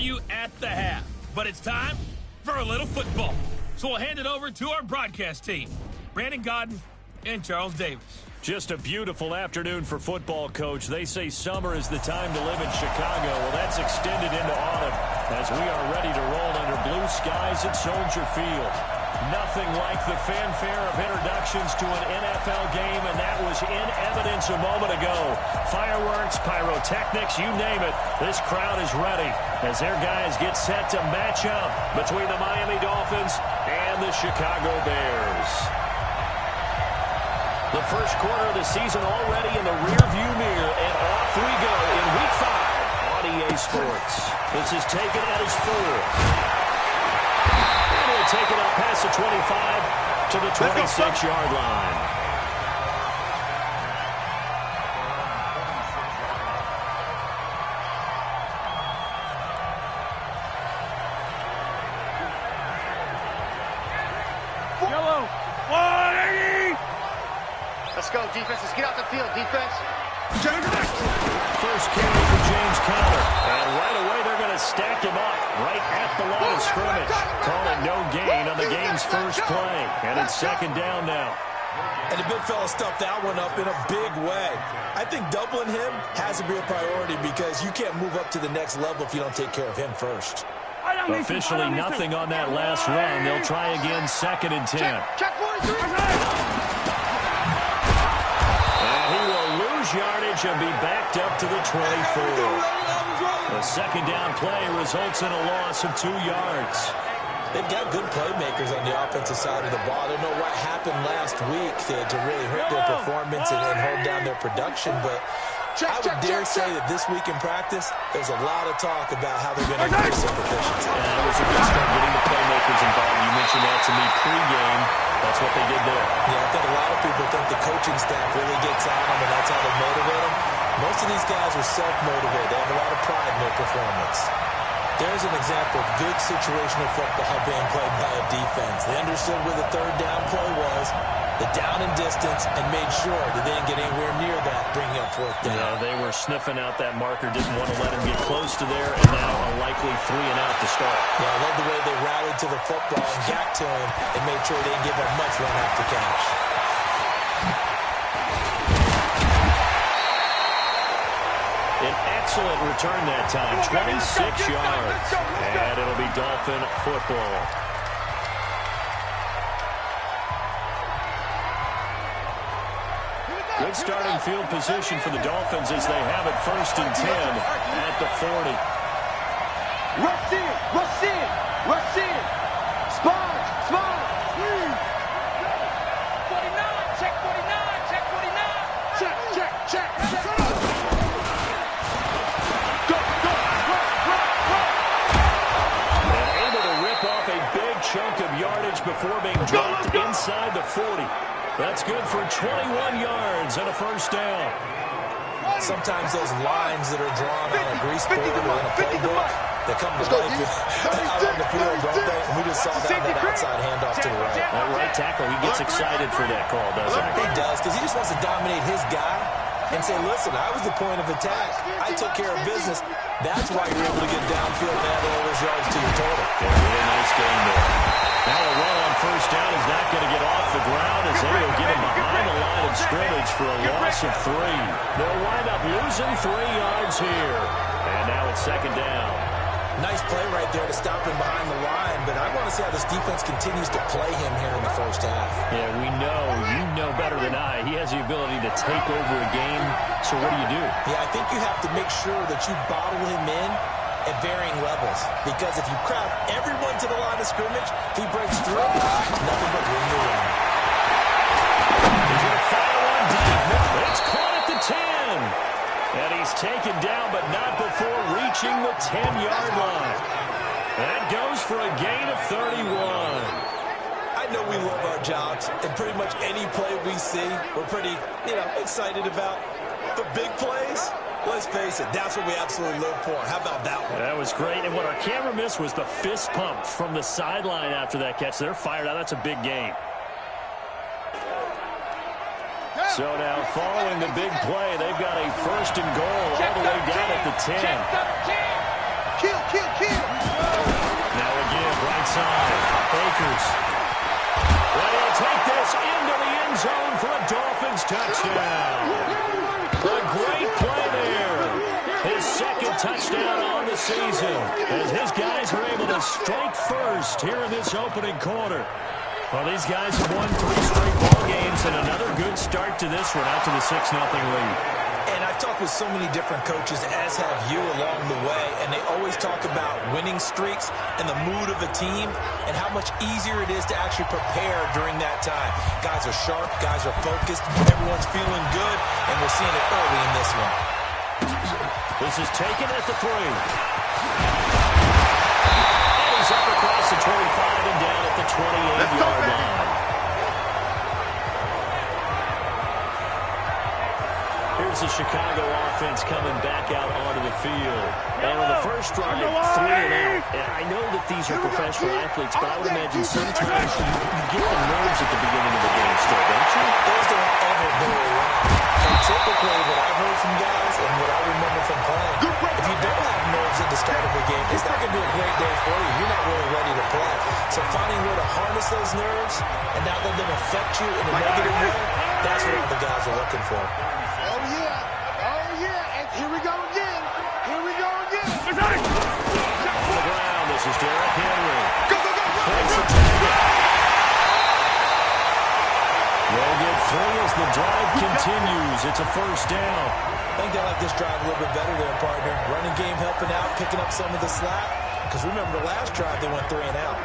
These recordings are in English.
you at the half. But it's time for a little football. So we'll hand it over to our broadcast team, Brandon Godden and Charles Davis. Just a beautiful afternoon for football, Coach. They say summer is the time to live in Chicago. Well, that's extended into autumn as we are ready to roll under blue skies at Soldier Field. Nothing like the fanfare of introductions to an NFL game, and that was in evidence a moment ago. Fireworks, pyrotechnics, you name it. This crowd is ready as their guys get set to match up between the Miami Dolphins and the Chicago Bears. The first quarter of the season already in the rearview mirror, and off we go in Week 5 on EA Sports. This is taken at his 4. And he'll take it up past the 25 to the 26-yard line. Let's go, defense. Let's get out the field, defense. First carry for James Conner. And right away, they're going to stack him up right at the line of scrimmage. Calling no gain on the game's first play. And it's second down now. And the big fella stuffed that one up in a big way. I think doubling him has to be a priority because you can't move up to the next level if you don't take care of him first. Officially nothing on that last run. They'll try again, 2nd and 10. Check 43. Yardage and be backed up to the 24. The second down play results in a loss of 2 yards. They've got good playmakers on the offensive side of the ball. I don't know what happened last week to really hurt their performance and hold down their production, but I would dare say that this week in practice, there's a lot of talk about how they're going to increase their proficiency. And it was a good start getting the playmakers involved. You mentioned that to me pre-game. That's what they did there. Yeah, I think a lot of people think the coaching staff really gets on them, and that's how they motivate them. Most of these guys are self-motivated. They have a lot of pride in their performance. There's an example of good situational football being played by a defense. They understood where the third down play was, the down and distance, and made sure that they didn't get anywhere near that, bringing up 4th down. Yeah, they were sniffing out that marker, didn't want to let him get close to there, and now a likely 3 and out to start. Yeah, I love the way they rallied to the football and got to him and made sure they didn't give up much run after catch. An excellent return that time, 26 yards, and it'll be Dolphin football. Good starting field position for the Dolphins as they have it 1st and 10 at the 40. Rush in, rush in, rush in. Sponge, sponge. 49, check 49, check 49. Check, check, check, check. And able to rip off a big chunk of yardage before being dropped inside the 40. That's good for 21 yards and a 1st down. Sometimes those lines that are drawn on a grease board or in a playbook, they come to life out on the field, don't they? And we just saw that outside handoff to the right. That right tackle, he gets excited for that call, doesn't he? He does, because he just wants to dominate his guy and say, listen, I was the point of attack. I took care of business. That's why you're able to get downfield and add all those yards to your total. Yeah, really nice game there. Now a run on 1st down is not going to get off the ground as they will get him behind the line of scrimmage for a loss of 3. They'll wind up losing 3 yards here. And now it's 2nd down. Nice play right there to stop him behind the line, but I want to see how this defense continues to play him here in the 1st half. Yeah, we know. You know better than I. He has the ability to take over a game. So what do? Yeah, I think you have to make sure that you bottle him in at varying levels, because if you crowd everyone to the line of scrimmage, if he breaks through, nothing but room to run. He's going to fire one deep. It's caught at the 10. And he's taken down, but not before reaching the 10-yard line. That goes for a gain of 31. I know we love our jobs, and pretty much any play we see, we're pretty, excited about. The big plays, let's face it, that's what we absolutely live for. How about that one? That was great, and what our camera missed was the fist pump from the sideline after that catch. They're fired out. That's a big game. So now, following the big play, they've got a 1st and goal all the way down at the 10. Kill, kill, kill. touchdown. A great play there. His second touchdown on the season as his guys are able to strike first here in this opening quarter. Well, these guys have won 3 straight ball games and another good start to this one out to the 6-0 lead. And I've talked with so many different coaches, as have you, along the way, and they always talk about winning streaks and the mood of a team and how much easier it is to actually prepare during that time. Guys are sharp, guys are focused, everyone's feeling good, and we're seeing it early in this one. This is taken at the 3. And he's up across the 25 and down at the 28-yard line. Here's the Chicago offense coming back out onto the field. And on the first drive, 3 and out. And I know that these are professional athletes, but I would imagine sometimes you get the nerves at the beginning of the game still, don't you? Those don't ever go around. And typically, what I've heard from guys and what I remember from playing, if you don't have nerves at the start of a game, it's not going to be a great day for you. You're not really ready to play. So finding a way to harness those nerves and not let them affect you in a negative way, that's what all the guys are looking for. Here we go again. Here we go again. On the ground, this is Derrick Henry. Go, go, go, go. Takes the target. They'll get 3 as the drive continues. It's a first down. I think they like this drive a little bit better there, partner. Running game helping out, picking up some of the slack. Because remember, the last drive, they went 3 and out.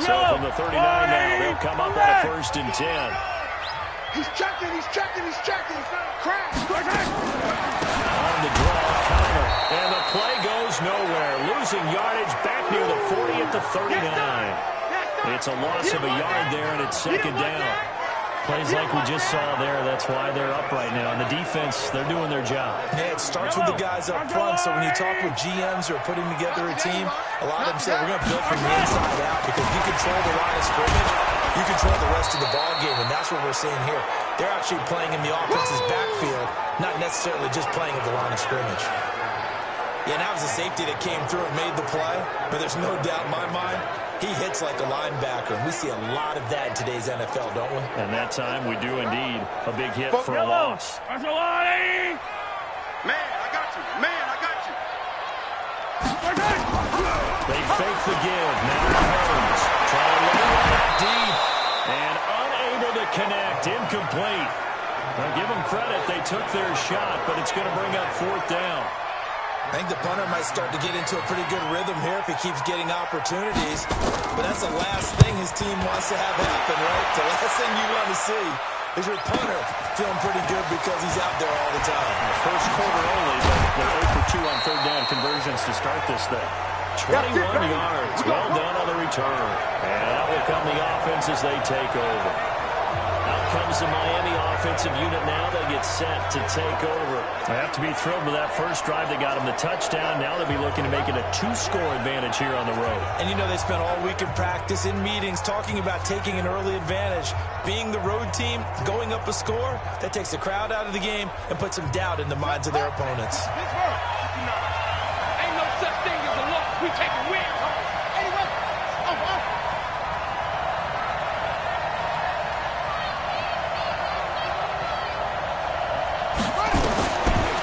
So from the 39 now, they'll come up on a 1st and 10. He's checking. Crash. On the draw, Connor. And the play goes nowhere. Losing yardage back near the 40 at the 39. It's a loss of a yard there, and it's 2nd down. Plays like we just saw there. That's why they're up right now. And the defense, they're doing their job. Yeah, it starts with the guys up front. So when you talk with GMs who are putting together a team, a lot of them say we're going to build from the inside out because you control the line of scrimmage, you control the rest of the ball game, and that's what we're seeing here. They're actually playing in the offense's backfield, not necessarily just playing at the line of scrimmage. Yeah, and that was a safety that came through and made the play, but there's no doubt in my mind, he hits like a linebacker. We see a lot of that in today's NFL, don't we? And that time we do indeed. A big hit for a loss. Man, I got you. They fake the give. Now Mahomes trying to lay one out deep. And unable to connect. Incomplete. Now give them credit. They took their shot, but it's going to bring up 4th down. I think the punter might start to get into a pretty good rhythm here if he keeps getting opportunities. But that's the last thing his team wants to have happen, right? The last thing you want to see is your punter feeling pretty good because he's out there all the time. First quarter only, but they're 0 for 2 on 3rd down conversions to start this thing. 21 yards. Well done on the return. And out will come the offense as they take over. Out comes the Miami offensive unit now. They get set to take over. They have to be thrilled with that first drive. They got them the touchdown. Now they'll be looking to make it a 2-score advantage here on the road. And you know, they spent all week in practice, in meetings, talking about taking an early advantage. Being the road team, going up a score, that takes the crowd out of the game and puts some doubt in the minds of their opponents. Ain't no such thing as a loss. We take a win home. Anyway,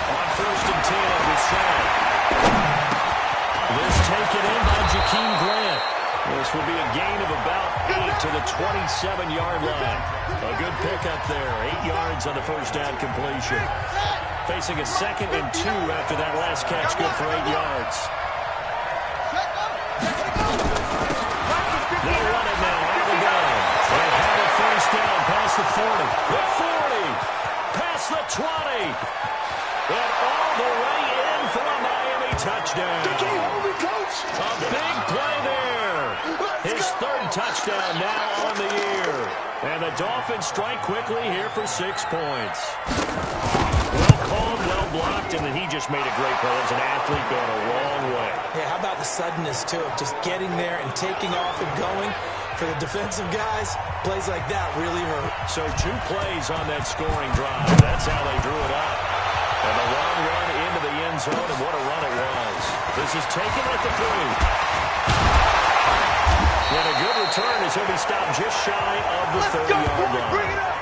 On 1st and 10 at the side. This taken in by Jakeem Grant. This will be a gain of about 8 to the 27-yard line. A good pickup there. 8 yards on the first down completion. Facing a 2nd and 2 after that last catch. Good for 8 yards. They run it now out of the gun. They have a first down past the 40. The 40. Past the 20. And all the way in for a Miami touchdown. A big play there. His 3rd touchdown now on the year. And the Dolphins strike quickly here for 6 points. Well called, well blocked, and then he just made a great play. As an athlete going a long way. Yeah, how about the suddenness, too, of just getting there and taking off and going? For the defensive guys, plays like that really hurt. So 2 plays on that scoring drive. That's how they drew it up. And a long run into the end zone, and what a run it was. This is taken at the 3. And a good return as he'll be stopped just shy of the 30-yard line.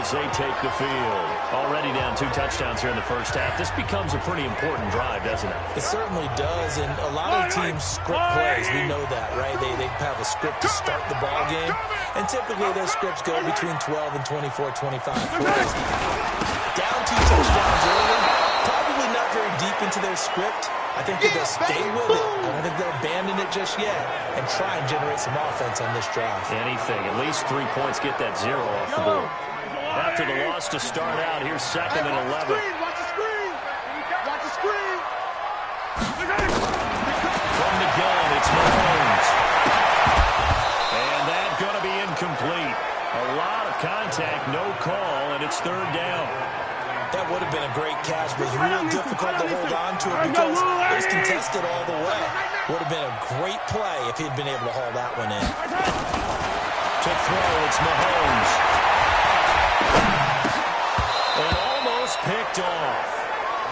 as they take the field. Already down 2 touchdowns here in the first half. This becomes a pretty important drive, doesn't it? It certainly does, and a lot of teams script plays. We know that, right? They have a script to start the ball game, and typically their scripts go between 12 and 24, 25 plays. Down 2 touchdowns early, probably not very deep into their script. I think that they'll stay with it. I don't think they'll abandon it just yet and try and generate some offense on this drive. Anything. At least 3 points get that 0 off the board. After the loss to start out, here's 2nd and 11. Watch the screen! Watch the screen! From the gun, it's Mahomes. And that's going to be incomplete. A lot of contact, no call, and it's 3rd down. That would have been a great catch, but it's real difficult to hold on to it because it was contested all the way. Would have been a great play if he'd been able to haul that one in. To throw, it's Mahomes. And almost picked off.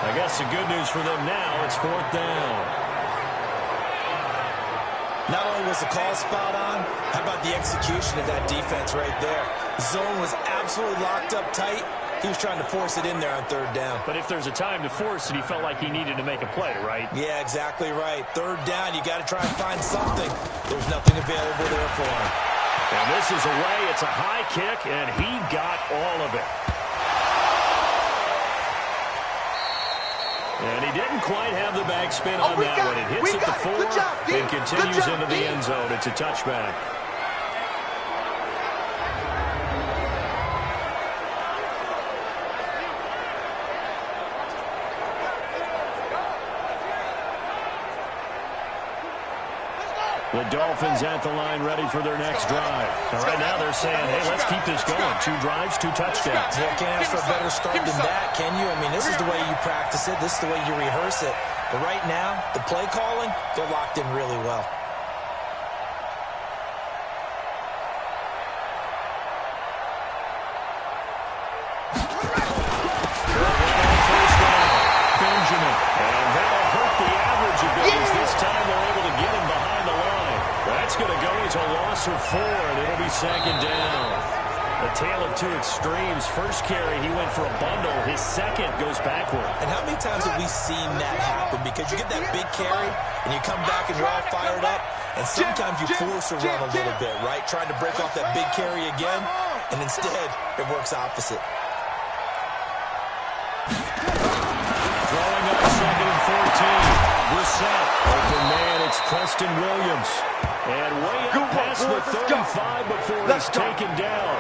I guess the good news for them now, it's 4th down. Not only was the call spot on, how about the execution of that defense right there? Zone was absolutely locked up tight. He was trying to force it in there on 3rd down. But if there's a time to force it, he felt like he needed to make a play, right? Yeah, exactly right. 3rd down, you got to try and find something. There's nothing available there for him. And this is away. It's a high kick, and he got all of it. And he didn't quite have the backspin on that one. It hits at the 4 and continues into the end zone. It's a touchback. The Dolphins at the line ready for their next drive. And right now they're saying, hey, let's keep this going. 2 drives, 2 touchdowns. Yeah, can't ask for a better start than that, can you? I mean, this is the way you practice it. This is the way you rehearse it. But right now, the play calling, they're locked in really well. Benjamin. And that'll hurt the average of goals. This time they're able to get him behind the line. That's going to go as a loss of 4, and it'll be 2nd down. A tale of 2 extremes. First carry, he went for a bundle. His second goes backward. And how many times have we seen that happen? Because you get that big carry, and you come back and you're all fired up, and sometimes you force a run a little bit, right? Trying to break off that big carry again, and instead it works opposite. Throwing up 2nd and 14. Brissett. Open man, it's Preston Williams. And way up past the 35 before he's taken down.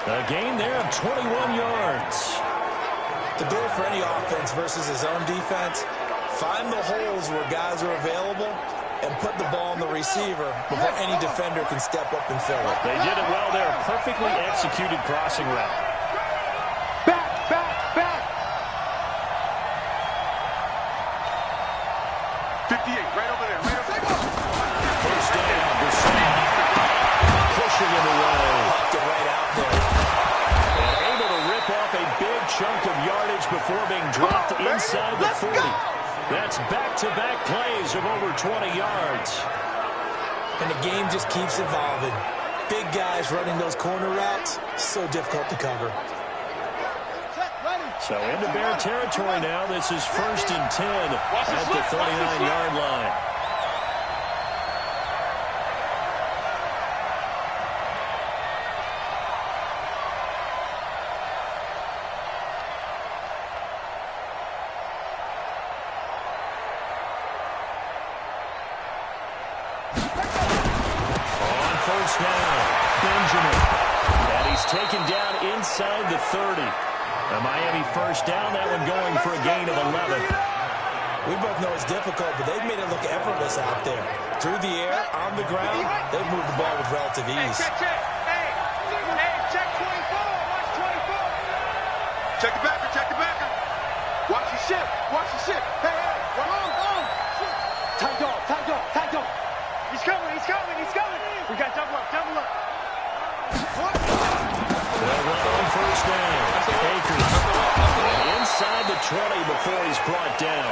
A gain there of 21 yards. The goal for any offense versus his own defense, find the holes where guys are available and put the ball on the receiver before any defender can step up and fill it. They did it well there. Perfectly executed crossing route. Back. 58, right over there. First down, Brissett. Pushing him away. Popped it right out there. And able to rip off a big chunk of yardage before being dropped inside the 40. That's back-to-back plays of over 20 yards. And the game just keeps evolving. Big guys running those corner routes, so difficult to cover. So into Bear territory now. This is 1st and 10 at the 39-yard line. On 1st down, Benjamin. And he's taken down inside the 30. A Miami 1st down, that one going for a gain of 11. We both know it's difficult, but they've made it look effortless out there. Through the air, on the ground, they've moved the ball with relative ease. Check. Hey, check 24. Watch 24. Check the backer. Watch your ship. Hey, on. Tight dog. He's coming. We got double up. They'll run on 1st down. Akers. And inside the 20 before he's brought down.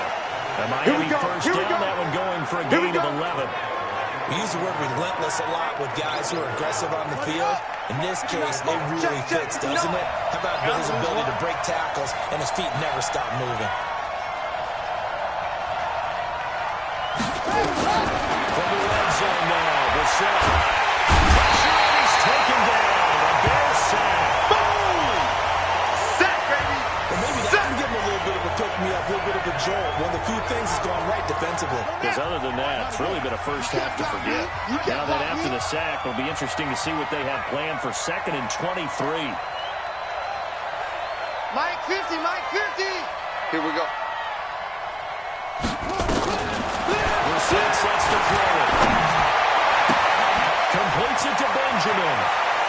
A Miami 1st down, that one going for a gain of 11. We use the word relentless a lot with guys who are aggressive on the field. In this case, it really fits, doesn't it? How about his ability to break tackles and his feet never stop moving? From the red zone now, Brissett. Pressure, and he's taken down. A Bears sack. Boom! Sack, baby! Well, maybe that can give him a little bit of a pick-me-up, a little bit of a jolt. One of the few things that's gone right defensively. Because other than that, it's really been a first half to forget. Now that after the sack, it'll be interesting to see what they have planned for 2nd and 23. Mike 50, Mike 50! Here we go. Brissett sets to throw it. Completes it to Benjamin.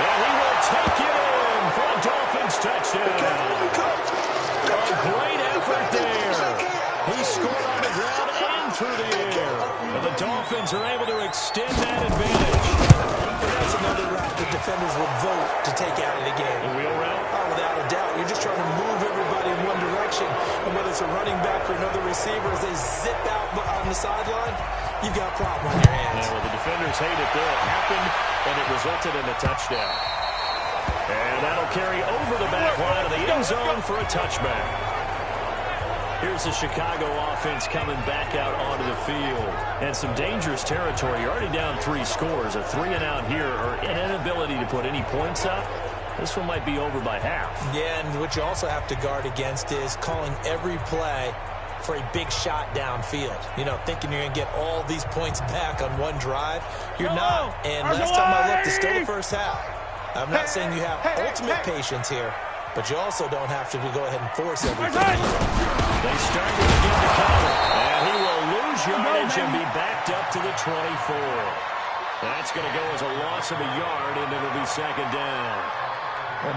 And he will take it in for a Dolphins touchdown. A great effort there. He scored on the ground and through the air. And the Dolphins are able to extend that advantage. That's another route the defenders would vote to take out of the game. The wheel route? Oh, without a doubt. You're just trying to move everybody in one direction. And whether it's a running back or another receiver, as they zip out on the sideline, you've got a problem on your hands. Yeah, well, the defenders hate it there. It happened, and it resulted in a touchdown. And that'll carry over the back line of the end zone for a touchback. Here's the Chicago offense coming back out onto the field. And some dangerous territory. You're already down 3 scores. A 3-and-out here, or an inability to put any points up. This one might be over by half. Yeah, and what you also have to guard against is calling every play for a big shot downfield. You know, thinking you're going to get all these points back on one drive. You're not. And last time I looked, it's still the first half. I'm not saying you have ultimate patience here, but you also don't have to go ahead and force everything either. They start to begin to cover, and he will lose yardage and be backed up to the 24. That's going to go as a loss of a yard, and it'll be 2nd down.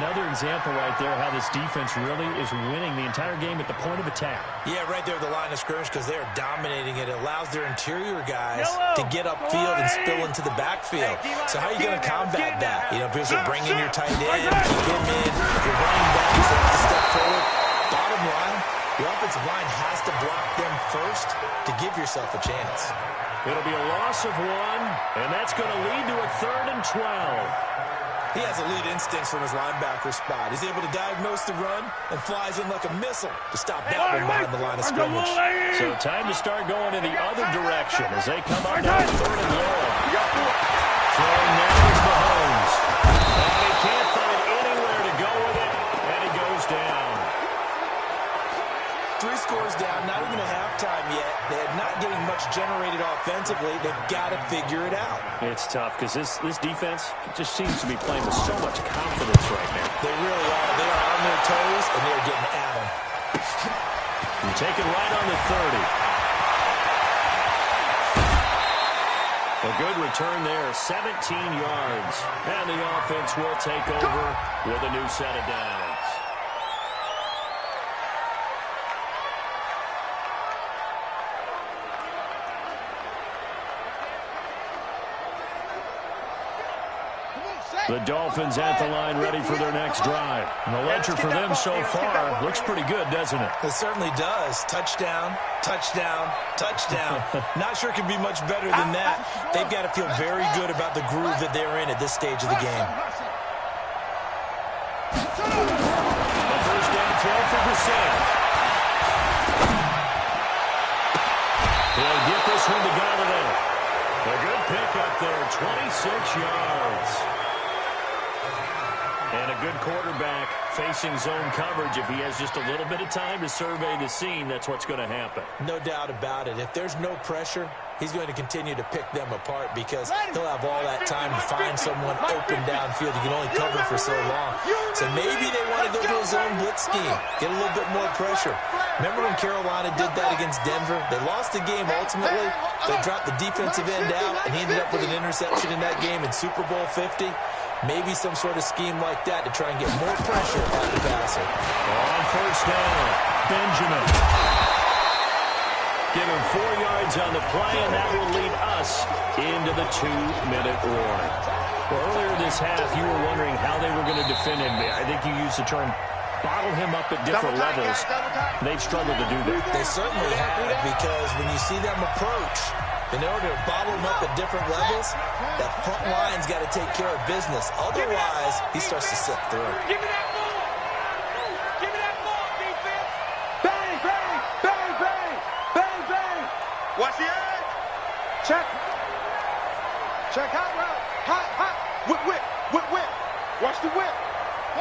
Another example right there how this defense really is winning the entire game at the point of attack. Yeah, right there at the line of scrimmage because they're dominating it. It allows their interior guys to get upfield and spill into the backfield. So how are you going to combat that? You know, because you're bringing your tight end, keep him in, your running backs have to step forward. Bottom line, the offensive line has to block them first to give yourself a chance. It'll be a loss of 1, and that's going to lead to a 3rd and 12. He has elite instincts from his linebacker spot. He's able to diagnose the run and flies in like a missile to stop that one behind the line of scrimmage. So time to start going in the other direction as they come up now 3rd and long. Throwing now is Mahomes. And he can't find anywhere to go with it, and he goes down. 3 scores down, not even a halftime yet. They're not getting much generated offensively. They've got to figure it out. It's tough because this defense just seems to be playing with so much confidence right now. They really are. They are on their toes, and they're getting at them. And take it right on the 30. A good return there, 17 yards. And the offense will take over with a new set of downs. The Dolphins at the line ready for their next drive. And the ledger for them so far looks pretty good, doesn't it? It certainly does. Touchdown, touchdown, touchdown. Not sure it could be much better than that. They've got to feel very good about the groove that they're in at this stage of the game. The first down throw for Brissett. He'll get this one to Galladay. A good pick up there, 26 yards. And a good quarterback facing zone coverage. If he has just a little bit of time to survey the scene, that's what's going to happen. No doubt about it. If there's no pressure, he's going to continue to pick them apart because he'll have all that time to find someone open downfield. He can only cover for so long. So maybe they want to go to a zone blitz scheme, get a little bit more pressure. Remember when Carolina did that against Denver? They lost the game ultimately. They dropped the defensive end out, and he ended up with an interception in that game in Super Bowl 50. Maybe some sort of scheme like that to try and get more pressure at the passer. On first down, Benjamin. Give him 4 yards on the play, and that will lead us into the 2-minute warning. Well, earlier this half, you were wondering how they were going to defend him. I think you used the term bottle him up at different levels. They've struggled to do that. They certainly have, because when you see them approach, In order to bottle him up at different levels, that front line's got to take care of business. Otherwise, he starts to slip through. Give me that ball. Give me that ball, defense. Bang, bang, bang, bang, bang, bang. Watch the edge. Check. Check hot route. Hot, hot. Whip, whip, whip, whip. Watch the whip.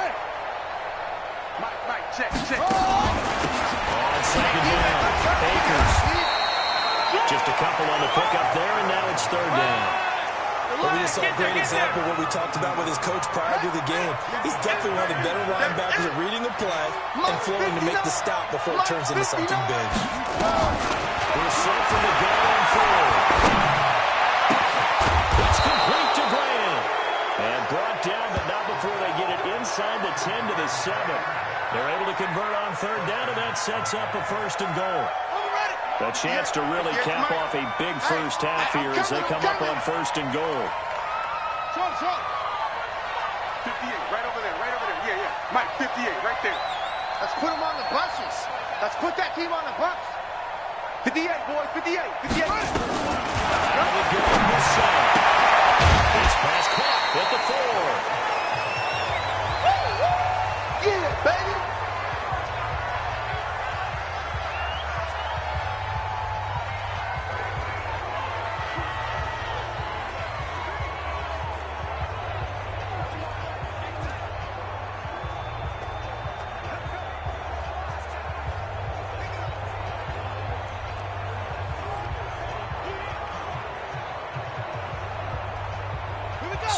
Whip. Mike, check, check. On second down, Akers. Just a couple on the pickup there, and now it's third down. But we just saw a great example of what we talked about with his coach prior to the game. He's definitely one of the better linebackers at reading a play and flowing to make the stop before it turns into something big. We're set from the gun on forward. It's complete to Graham. And brought down, but not before they get it inside the 10 to the 7. They're able to convert on third down, and that sets up a first and goal. A chance to really cap off a big first half here as they come up on first and goal. 58, right over there, yeah, yeah. Mike, 58, right there. Let's put him on the buses. Let's put that team on the bus. 58, boys, 58, 58. Really good on this side. This pass caught at the 4. Yeah, baby.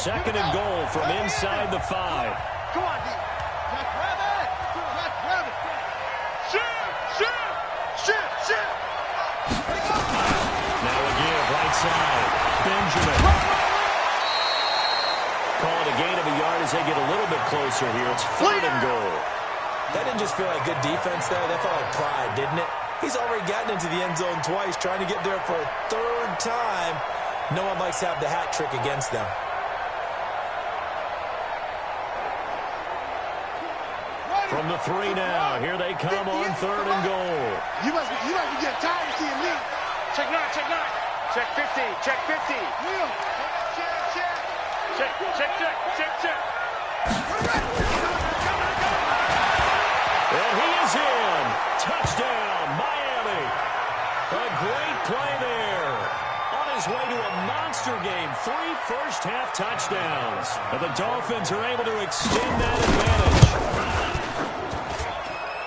Second and goal from inside the 5. Come on, D. Jack Rabbit. Jack Rabbit. Shoot. Now again, right side. Benjamin. Call it a gain of a yard as they get a little bit closer here. It's third and goal. That didn't just feel like good defense there. That felt like pride, didn't it? He's already gotten into the end zone twice, trying to get there for a third time. No one likes to have the hat trick against them. From the 3 now, here they come on third and goal. You must be getting tired of seeing me. Check 9. Check 50. Check 50. Check. And he is in. Touchdown, Miami. A great play there. On his way to a monster game, 3 first-half touchdowns. And the Dolphins are able to extend that advantage.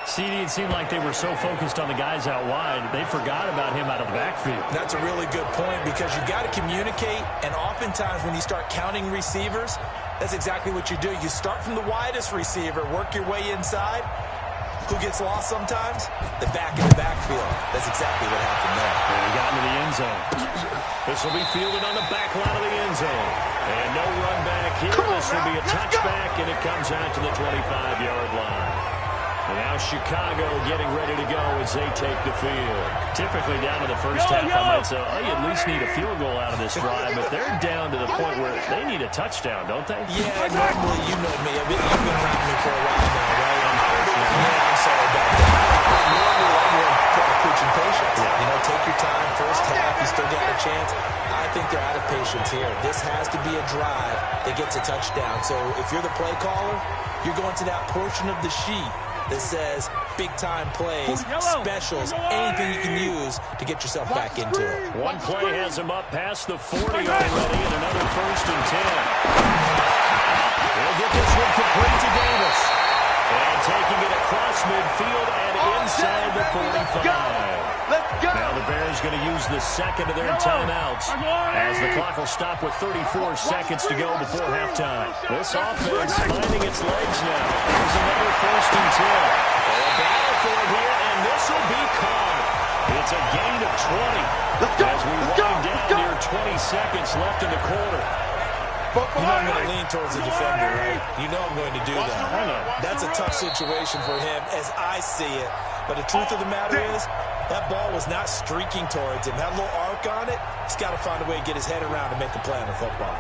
CD, it seemed like they were so focused on the guys out wide, they forgot about him out of the backfield. That's a really good point because you got to communicate, and oftentimes when you start counting receivers, that's exactly what you do. You start from the widest receiver, work your way inside. Who gets lost sometimes? The back in the backfield. That's exactly what happened there. And he got into the end zone. This will be fielded on the back line of the end zone. And no run back here. This will be a touchback, and it comes out to the 25-yard line. And now Chicago getting ready to go as they take the field. Typically down to the first half, I might say, oh, you at least need a field goal out of this drive, but they're down to the point where they need a touchdown, don't they? Yeah, normally, you know me. You've been around me for a while now, right? I'm sorry about that. Normally, I'm preaching patience. You know, take your time. First half, you still got a chance. I think they're out of patience here. This has to be a drive that gets a touchdown. So if you're the play caller, you're going to that portion of the sheet that says big-time plays, specials, anything you can use to get yourself back into it. One play has him up past the 40 already, and another first and 10. They'll get this one complete to Davis. And taking it across midfield and inside the 45. Now the Bears going to use the second of their timeouts as the clock will stop with 34 seconds to go before halftime. This offense finding its legs now. There's another first and 10. A battle for it here, and this will be caught. It's a gain of 20 as we wind down near 20 seconds left in the quarter. You know I'm going to lean towards the defender, right? You know I'm going to do that. I know. That's a tough situation for him as I see it. But the truth of the matter is, that ball was not streaking towards him. That little arc on it, he's got to find a way to get his head around and make a play on the football.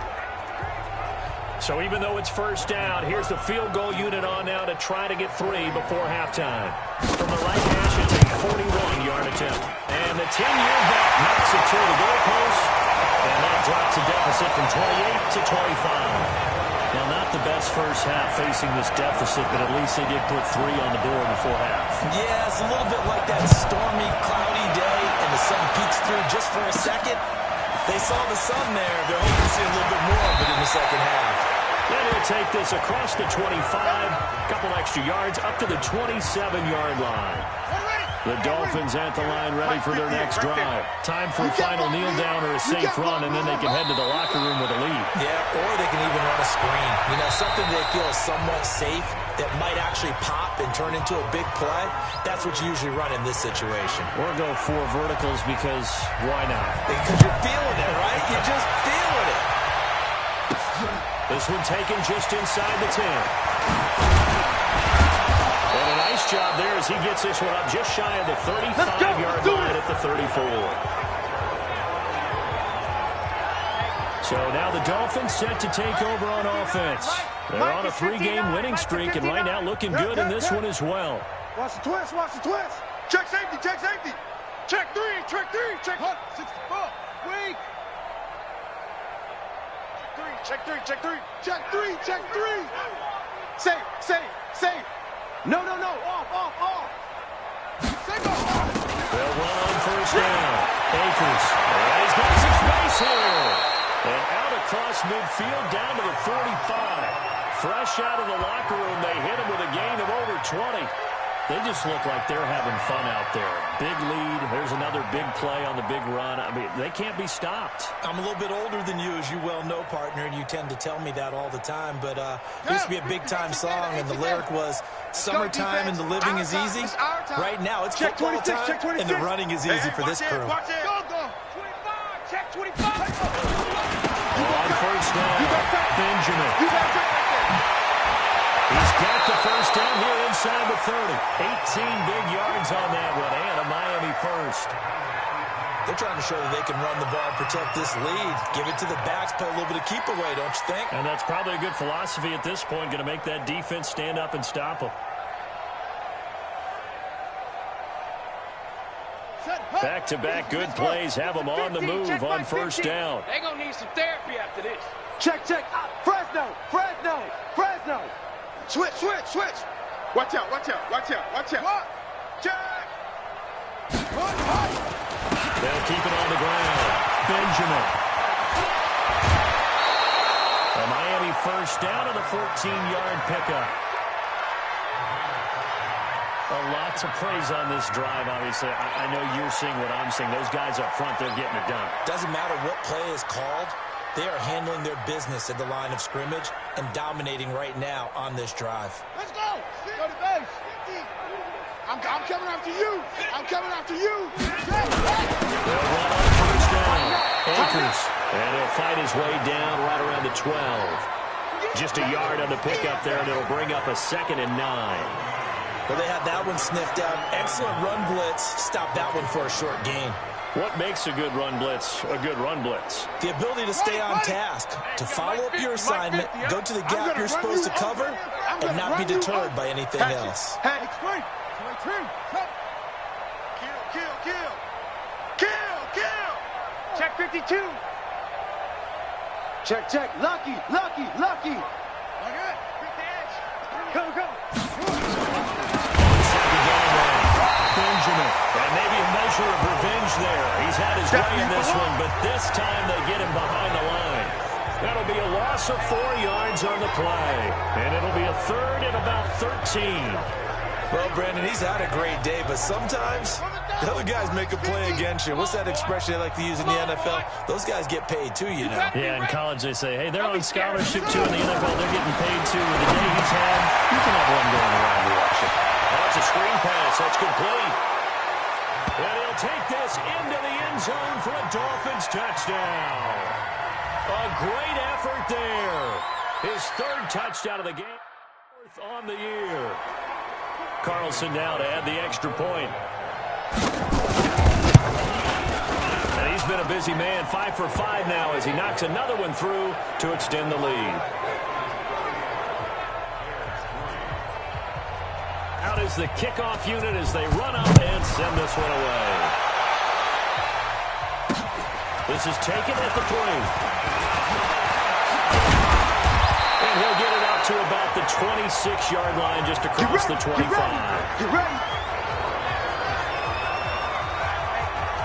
So even though it's first down, here's the field goal unit on now to try to get 3 before halftime. From the right hash, it's a 41-yard attempt. And the 10-year vet knocks it to the goalpost deficit from 28 to 25. Now, not the best first half facing this deficit, but at least they did put 3 on the board before half. Yeah, it's a little bit like that stormy, cloudy day, and the sun peeks through just for a second. They saw the sun there. They're hoping to see a little bit more of it in the second half. And he'll take this across the 25, a couple extra yards, up to the 27-yard line. The Dolphins at the line, ready for their next drive. Time for a final kneel down or a safe run, and then they can head to the locker room with a lead. Yeah, or they can even run a screen. You know, something they feel is somewhat safe that might actually pop and turn into a big play. That's what you usually run in this situation. Or go 4 verticals because why not? Because you're feeling it, right? You're just feeling it. This one taken just inside the 10. And a nice job there as he gets this one up just shy of the 35-yard line at the 34. So now the Dolphins set to take over on offense. They're on a 3-game winning streak, and right now looking good in this one as well. Watch the twist, watch the twist. Check safety, check safety. Check 3, check 3, check 64. Weak. Check 3, check 3, check 3, check 3. Safe, safe, safe. No, no, no, off. Safe off. They'll run on first down. Akers. And he's got some space here. And out across midfield down to the 45. Fresh out of the locker room, they hit him with a gain of over 20. They just look like they're having fun out there. Big lead. There's another big play on the big run. I mean, they can't be stopped. I'm a little bit older than you, as you well know, partner, and you tend to tell me that all the time. But there used to be a big-time song, and the lyric was, "Summertime and the living is easy." Right now, it's football time, and the running is easy for this crew. Go, go. 25, check 25. On first down, Benjamin. He's got the first down here inside the 30. 18 big yards on that one, and a Miami first. They're trying to show that they can run the ball, protect this lead. Give it to the backs, play a little bit of keep away, don't you think? And that's probably a good philosophy at this point, going to make that defense stand up and stop them. Back-to-back good plays have them on the move on first down. They're going to need some therapy after this. Check. Fresno. Switch. Watch out. What? Check. They'll keep it on the ground. Benjamin. A Miami first down and a 14-yard pickup. A lot to praise on this drive, obviously. I know you're seeing what I'm seeing. Those guys up front, they're getting it done. Doesn't matter what play is called. They are handling their business at the line of scrimmage and dominating right now on this drive. Let's go. Go to base. I'm coming after you. They'll run on first down. Akers. And he'll fight his way down right around the 12. Just a yard on the pickup there, and it'll bring up a 2nd and 9. Well, they had that one sniffed out. Excellent run blitz. Stop that one for a short gain. What makes a good run blitz a good run blitz? The ability to stay on task, to follow up your assignment, go to the gap you're supposed to cover, and not be deterred by anything else. Hey, kill. Check 52. Check. Lucky. Go. Benjamin. And maybe a measure of revenge there. He's had his way in this one, but this time they get him behind the line. That'll be a loss of 4 yards on the play. And it'll be a 3rd and about 13. Well, Brandon, he's had a great day, but sometimes the other guys make a play against you. What's that expression they like to use in the NFL? Those guys get paid too, you know. Yeah, in college they say, hey, they're on scholarship too. In the NFL, they're getting paid too. With the day he's had, you can have one going around to watch it. That's a screen pass. That's complete. And he'll take this into the end zone for a Dolphins touchdown. A great effort there. His 3rd touchdown of the game. 4th on the year. Carlson now to add the extra point. And he's been a busy man. 5 for 5 now as he knocks another one through to extend the lead. Out is the kickoff unit as they run up and send this one away. This is taken at the 3. And he'll get it out to about the 26-yard line, just across the 25. Get ready.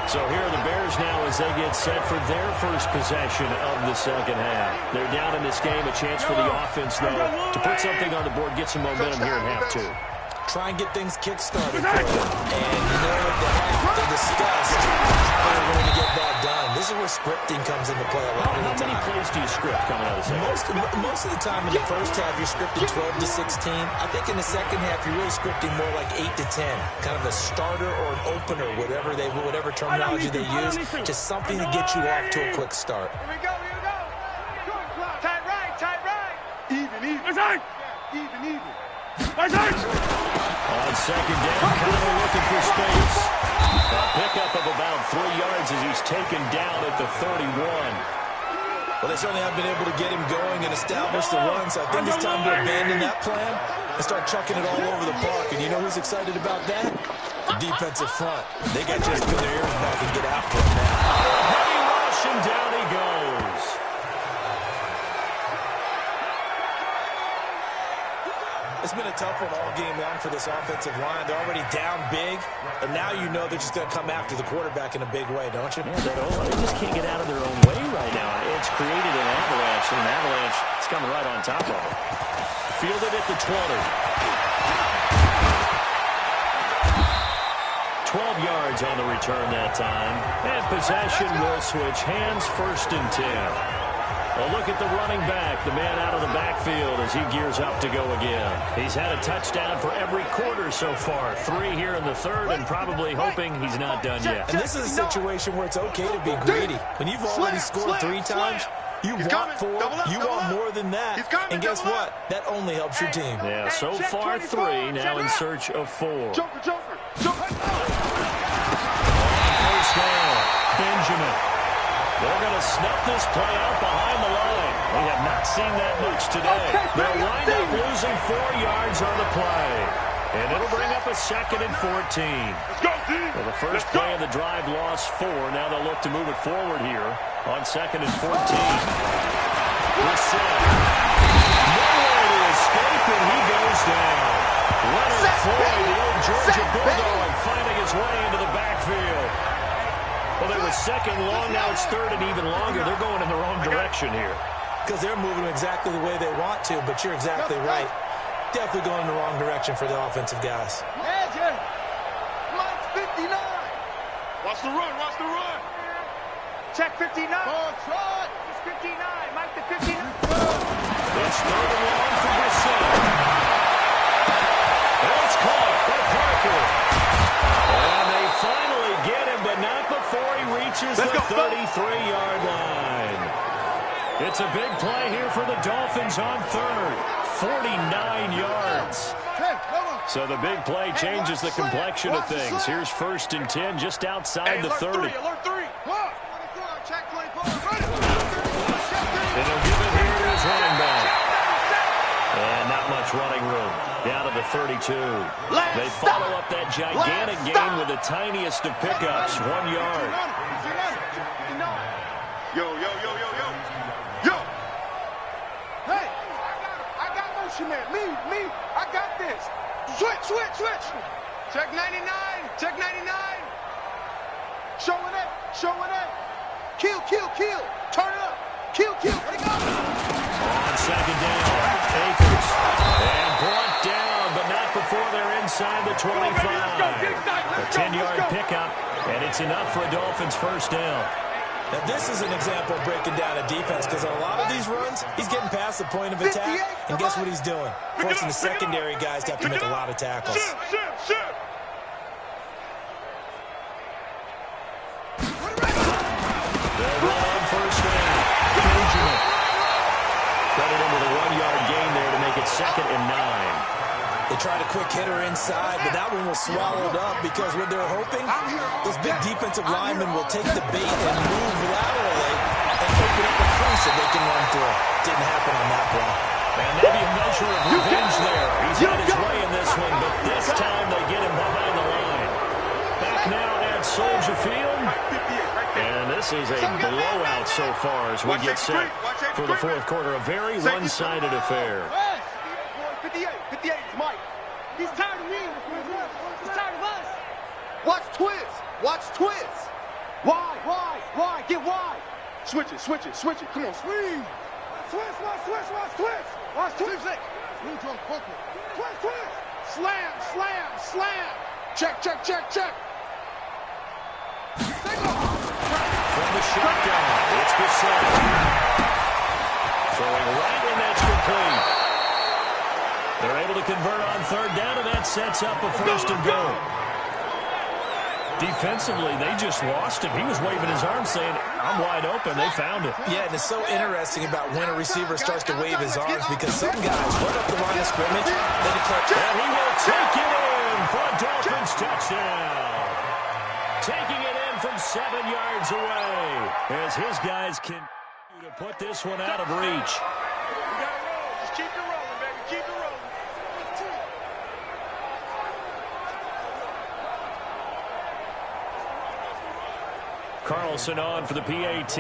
So here are the Bears now as they get set for their first possession of the second half. They're down in this game. A chance for the offense, though, to put something on the board, get some momentum here in half 2. Try and get things kick-started for them. And you know at the half, they discussed how they're going to get that done. This is where scripting comes into play a lot of the time. How many plays do you script coming out of the second? Most of the time in the first half, you're scripting 12 to 16. I think in the second half, you're really scripting more like 8 to 10. Kind of a starter or an opener, whatever terminology they use. Just something to get you off to a quick start. Here we go. Tight right. Even. Even. On second down, Connor looking for space. A pickup of about 3 yards as he's taken down at the 31. Well, they certainly have been able to get him going and establish the run, so I think it's time to abandon that plan and start chucking it all over the park. And you know who's excited about that? The defensive front. They got just to put their ears back and get after him now. Heavy rush, and down he goes. It's been a tough one all game long for this offensive line. They're already down big, and now you know they're just going to come after the quarterback in a big way, don't you? Yeah, they just can't get out of their own way right now. It's created an avalanche, and an avalanche is coming right on top of it. Fielded at the 20. 12 yards on the return that time. And possession will switch hands, 1st and 10. Well, look at the running back, the man out of the backfield as he gears up to go again. He's had a touchdown for every quarter so far. 3 here in the 3rd, and probably hoping he's not done yet. And this is a situation where it's okay to be greedy. When you've already scored 3 times, you want 4, you want more than that. And guess what? That only helps your team. Yeah, so far 3, now in search of 4. Joker. First down, Benjamin. They're going to snuff this play out behind the line. We have not seen that much today. They'll wind up losing 4 yards on the play. And it'll bring up a 2nd and 14. Well, the first play of the drive lost 4. Now they'll look to move it forward here on 2nd and 14. Brissett. Nowhere to escape, and he goes down. Leonard Floyd, the old Georgia Bulldog, finding his way into the backfield. Well, they were 2nd long, now it's 3rd and even longer. They're going in the wrong direction here. Because they're moving exactly the way they want to, but you're exactly right. Definitely going in the wrong direction for the offensive guys. Magic. Mike 59. Watch the run. Check 59. It's 59. Mike the 59. It's 3rd and long for Brissett. It's caught by Parker. And they finally get him, but not before he reaches the 33-yard line. It's a big play here for the Dolphins on 3rd. 49 yards. So the big play changes the complexion of things. Here's 1st and 10 just outside the 30. Alert 3. And he'll give it here to his running back. And not much running room. Down to the 32. They follow up that gigantic gain with the tiniest of pickups, 1 yard. Yo. Hey, I got motion man. Me. I got this. Switch. Check 99. Showing it. Kill. Turn it up. Kill. Let it go. On 2nd down, Akers. And brought down, but not before they're inside the 25. A 10-yard pickup, and it's enough for a Dolphins 1st down. Now, this is an example of breaking down a defense, because on a lot of these runs, he's getting past the point of attack, and guess what he's doing? Forcing the secondary guys to have to make a lot of tackles. They'll run on 1st down. Benjamin. Credit him with a 1-yard gain there to make it 2nd and 9. They tried a quick hitter inside, but that one was swallowed up because what they're hoping, those big defensive linemen will take the bait and move laterally and open up a crease that they can run through. Didn't happen on that play. And maybe a measure of revenge there. He's on his way in this one, but this time they get him behind the line. Back now at Soldier Field. And this is a blowout so far as we get set for the fourth quarter. A very one-sided affair. 58, it's Mike. He's tired of me. He's tired of us. Watch twist. Watch twist. Wide. Get wide. Switch it. Come on, swing. Twist. Watch twist. Twist. Slam. Check. From the shotgun, it's Bissett. Throwing right, and that's complete. They're able to convert on third down, and that sets up a first and goal. Defensively, they just lost him. He was waving his arms saying, I'm wide open. They found it. Yeah, and it's so interesting about when a receiver starts to wave his arms because some guys run up the line of scrimmage, they declare, and he will take it in for a Dolphins touchdown. Taking it in from 7 yards away as his guys continue to put this one out of reach. You gotta roll. Just keep it rolling, baby. Keep it rolling. Carlson on for the PAT.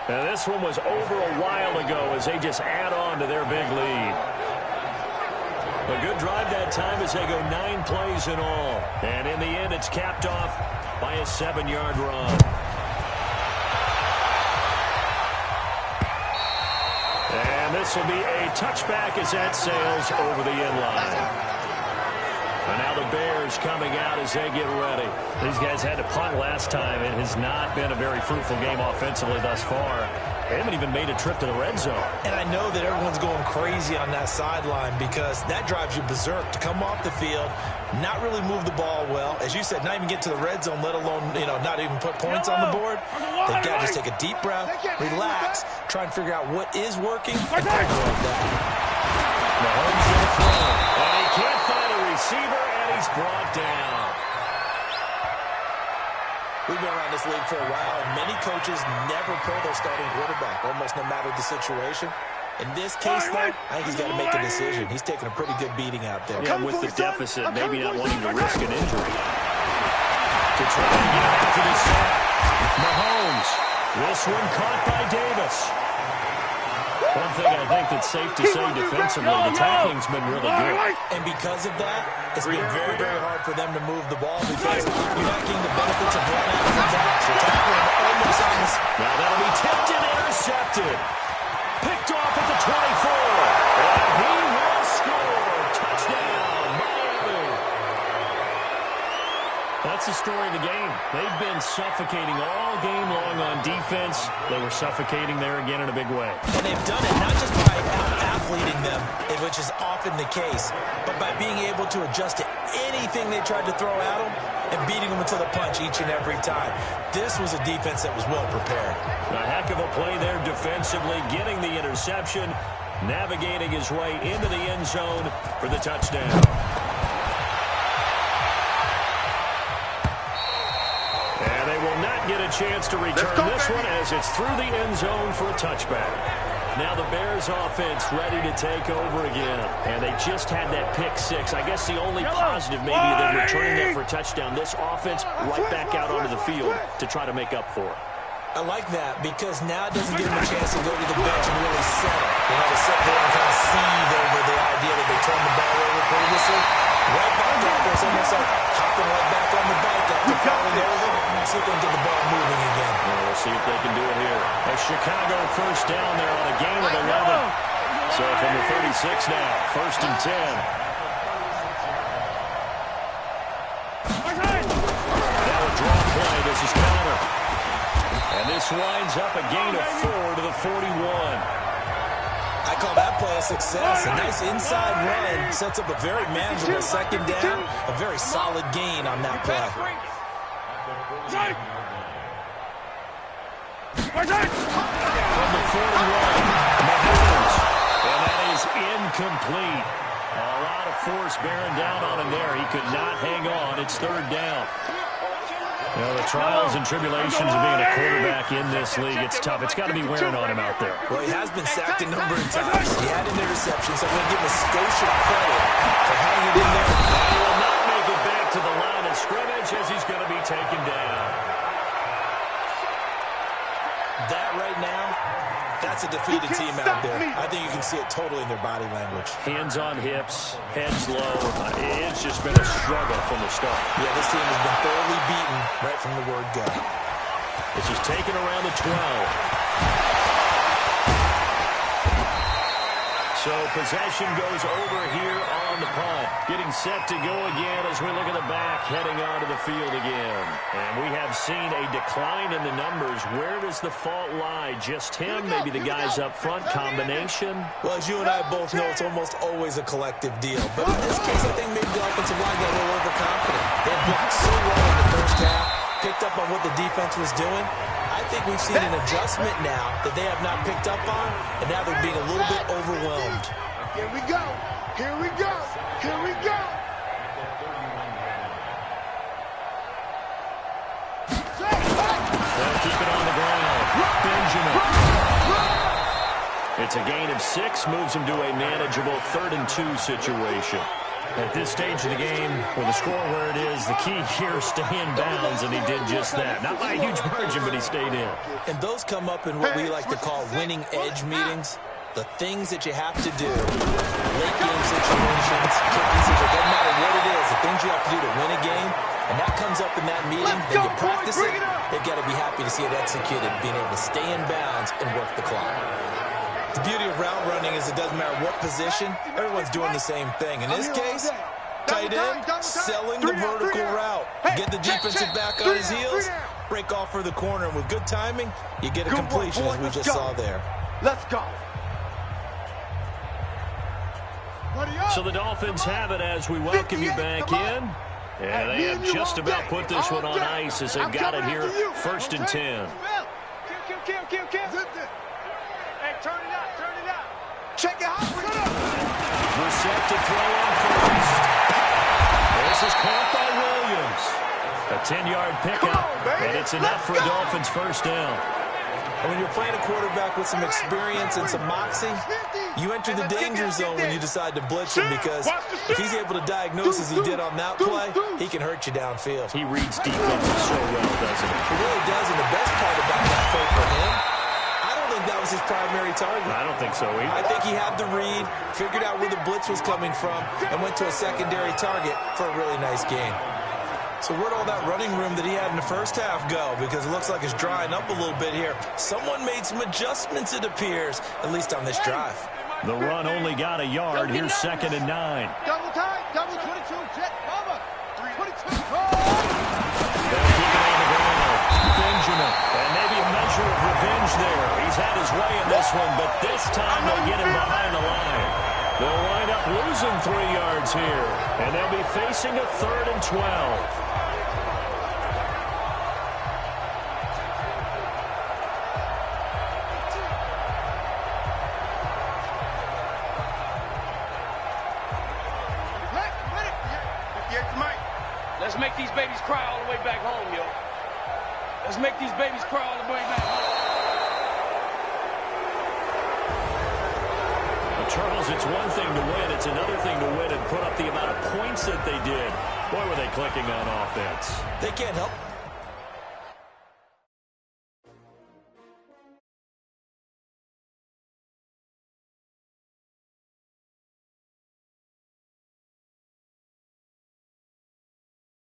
Now this one was over a while ago as they just add on to their big lead. A good drive that time as they go 9 plays in all. And in the end, it's capped off by a 7-yard run. And this will be a touchback as that sails over the end line. And now the Bears coming out as they get ready. These guys had to punt last time. It has not been a very fruitful game offensively thus far. They haven't even made a trip to the red zone. And I know that everyone's going crazy on that sideline because that drives you berserk to come off the field, not really move the ball well. As you said, not even get to the red zone, let alone, not even put points on the board. They've got to just take a deep breath, relax, try and figure out what is working, and go like that. Mahomes in the throw. And he can't find a receiver, and he's brought down. We've been around this league for a while, and many coaches never pull their starting quarterback, almost no matter the situation. In this case, though, I think he's got to make a decision. He's taking a pretty good beating out there. Yeah, with the deficit, maybe not wanting to risk an injury. To try and get after this sack. Mahomes. This one caught by Davis. One thing I think that's safe to say defensively, the tackling's been really good. And because of that, it's been very, very hard for them to move the ball because you're not getting the benefits of run after the catch. You're tackling almost on the... Now that'll be tipped and intercepted. Picked off at the 24. And he will score. Touchdown, Miami. That's the story of the game. They've been suffocating all game long on defense. They were suffocating there again in a big way. And they've done it not just by out-athleting them, which is often the case, but by being able to adjust to anything they tried to throw at them and beating them until the punch each and every time. This was a defense that was well prepared. A heck of a play there defensively, getting the interception, navigating his way into the end zone for the touchdown. And they will not get a chance to return this one as it's through the end zone for a touchback. Now the Bears offense ready to take over again. And they just had that pick six. I guess the only positive maybe of them returning that for a touchdown. This offense right back out onto the field to try to make up for it. I like that because now it doesn't give them a chance to go to the bench and really settle. They had to sit there and kind of seethe over the idea that they turned the ball over previously. Right back out there, it's almost like hopping right back on the bike after falling over. See if they can get the ball moving again. Well, we'll see if they can do it here. A Chicago first down there on a gain of 11. So from the 36 now, 1st and 10. Now a draw play. This is Connor. And this winds up a gain of 4 to the 41. I call that play a success. A nice inside run sets up a very manageable second down. A very solid gain on that play. From the 41, Mahomes. And that is incomplete. A lot of force bearing down on him there. He could not hang on. It's 3rd down. You know, the trials and tribulations of being a quarterback in this league, it's tough. It's got to be wearing on him out there. Well, he has been sacked a number of times. He had an interception, so I'm going to give him a skosh of credit for hanging in there. against a defeated team out there. I think you can see it totally in their body language. Hands on hips, heads low. It's just been a struggle from the start. Yeah, this team has been thoroughly beaten right from the word go. This is taken around the 12. So possession goes over here on the punt. Getting set to go again as we look at the back, heading onto the field again. And we have seen a decline in the numbers. Where does the fault lie? Just him? Maybe the guys up front? Combination? Well, as you and I both know, it's almost always a collective deal. But in this case, I think maybe the offensive line got a little overconfident. They blocked so well in the first half, picked up on what the defense was doing. I think we've seen an adjustment now that they have not picked up on, and now they're being a little bit overwhelmed. Here we go. Here we go. Here we go. They'll keep it on the ground. Benjamin. It's a gain of 6, moves him to a manageable 3rd and 2 situation. At this stage of the game, with the score where it is, the key here is stay in bounds, and he did just that. Not by a huge margin, but he stayed in. And those come up in what we like to call winning edge meetings. The things that you have to do, late game situations, key decisions, it doesn't matter what it is, the things you have to do to win a game, and that comes up in that meeting, then you practice it, they've got to be happy to see it executed, being able to stay in bounds and work the clock. The beauty of route running is it doesn't matter what position, everyone's doing the same thing. In this case, tight end, selling the vertical route. Get the defensive back on his heels, break off for the corner, and with good timing, you get a completion as we just saw there. Let's go. So the Dolphins have it as we welcome you back in. And they have just about put this one on ice as they've got it here, 1st and 10. Hey, turn it out, turn it out. Check it out. Brissett to throw on first. This is caught by Williams. A 10-yard pickup, and it's enough for a Dolphins first down. And when you're playing a quarterback with some experience and some moxie, you enter the danger zone when you decide to blitz him, because if he's able to diagnose as he did on that play, he can hurt you downfield. He reads defenses so well, doesn't he? He really does, and the best part about that play for him, I don't think that was his primary target. I don't think so either. I think he had the read, figured out where the blitz was coming from, and went to a secondary target for a really nice gain. So where'd all that running room that he had in the first half go? Because it looks like it's drying up a little bit here. Someone made some adjustments, it appears, at least on this drive. The run only got a yard. Here's 2nd and 9. Double tight, double 22, jet cover. 22. They'll keep it on the ground. Benjamin. And maybe a measure of revenge there. He's had his way in this one, but this time they'll get him behind the line. They'll wind up losing 3 yards here. And they'll be facing a 3rd and 12. Let's make these babies cry all the way back home, yo. Let's make these babies cry all the way back home. Well, Charles, it's one thing to win. It's another thing to win and put up the amount of points that they did. Boy, were they clicking on offense. They can't help